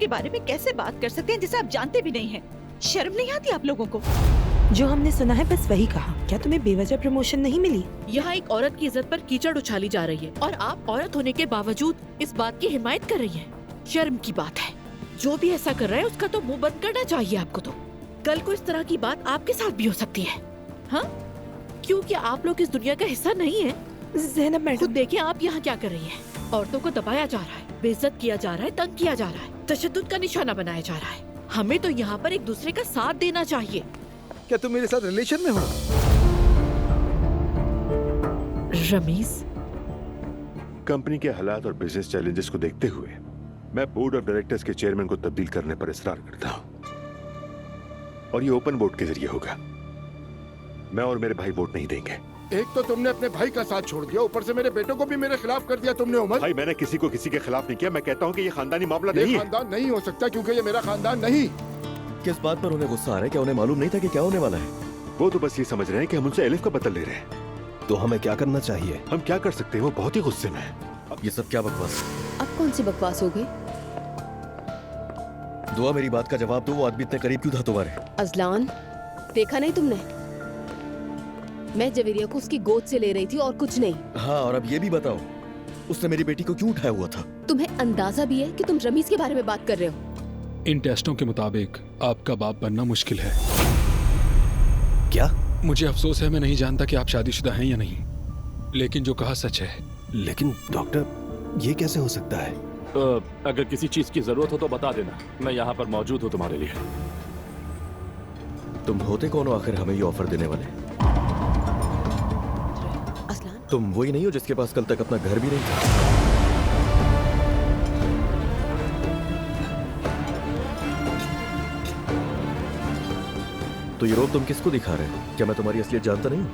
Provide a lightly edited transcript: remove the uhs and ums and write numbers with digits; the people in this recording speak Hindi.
के बारे में कैसे बात कर सकते हैं जिसे आप जानते भी नहीं हैं? शर्म नहीं आती आप लोगों को? जो हमने सुना है बस वही कहा। क्या तुम्हें बेवजह प्रमोशन नहीं मिली? यहाँ एक औरत की इज्जत पर कीचड़ उछाली जा रही है और आप औरत होने के बावजूद इस बात की हिमायत कर रही हैं। शर्म की बात है। जो भी ऐसा कर रहा है उसका तो मुंह बंद करना चाहिए आपको। तो कल को इस तरह की बात आपके साथ भी हो सकती है। हाँ, क्योंकि आप लोग इस दुनिया का हिस्सा नहीं है। ज़ैनब खुद मैडम, देखिए आप यहाँ क्या कर रही हैं। औरतों को दबाया जा रहा है, बेइज्जत किया जा रहा है, तंग किया जा रहा है, तशद्दुद का निशाना बनाया जा रहा है। हमें तो यहाँ पर एक दूसरे का साथ देना चाहिए। क्या तुम मेरे साथ रिलेशन में हो? रमीज, कंपनी के हालात और बिजनेस चैलेंजेस को देखते हुए मैं बोर्ड ऑफ डायरेक्टर्स के चेयरमैन को तब्दील करने पर इसरार करता हूं और ये ओपन वोट के जरिए होगा। मैं और मेरे भाई वोट नहीं देंगे। एक तो तुमने अपने भाई का साथ छोड़ दिया, ऊपर से मेरे बेटों को भी मेरे खिलाफ कर दिया तुमने। उमर भाई, मैंने किसी को किसी के खिलाफ नहीं किया। मैं कहता हूं कि ये खानदानी मामला ये नहीं है। खानदान नहीं हो सकता क्योंकि ये मेरा खानदान नहीं। किस बात पर उन्हें गुस्सा आ रहा है? क्या उन्हें मालूम नहीं था कि क्या होने वाला है? वो तो बस ये समझ रहे हैं कि हम उनसे एलिफ का बदल ले रहे हैं। तो हमें क्या करना चाहिए? हम क्या कर सकते हैं? वो बहुत ही गुस्से में है। ये सब क्या बकवास? अब कौन सी बकवास हो गई? दुआ, मेरी बात का जवाब दो। वो आदमी इतने करीब क्यों था तुम्हारे? अजलान, देखा नहीं तुमने? मैं जवेरिया को उसकी गोद से ले रही थी और कुछ नहीं। हाँ, और अब ये भी बताओ, उसने मेरी बेटी को क्यों उठाया हुआ था? तुम्हें अंदाजा भी है कि तुम रमीज के बारे में बात कर रहे हो? इन टेस्टों के मुताबिक आपका बाप बनना मुश्किल है। क्या? मुझे अफसोस है, मैं नहीं जानता कि आप शादीशुदा हैं या नहीं, लेकिन जो कहा सच है। लेकिन डॉक्टर, ये कैसे हो सकता है? अगर किसी चीज की जरूरत हो तो बता देना, मैं यहाँ पर मौजूद हूँ तुम्हारे लिए। तुम होते कौन हो आखिर हमें ये ऑफर देने वाले? अजलान, तुम वही नहीं हो जिसके पास कल तक अपना घर भी नहीं था? तो ये रोब तुम किसको दिखा रहे हो? क्या मैं तुम्हारी असलियत जानता नहीं हूँ?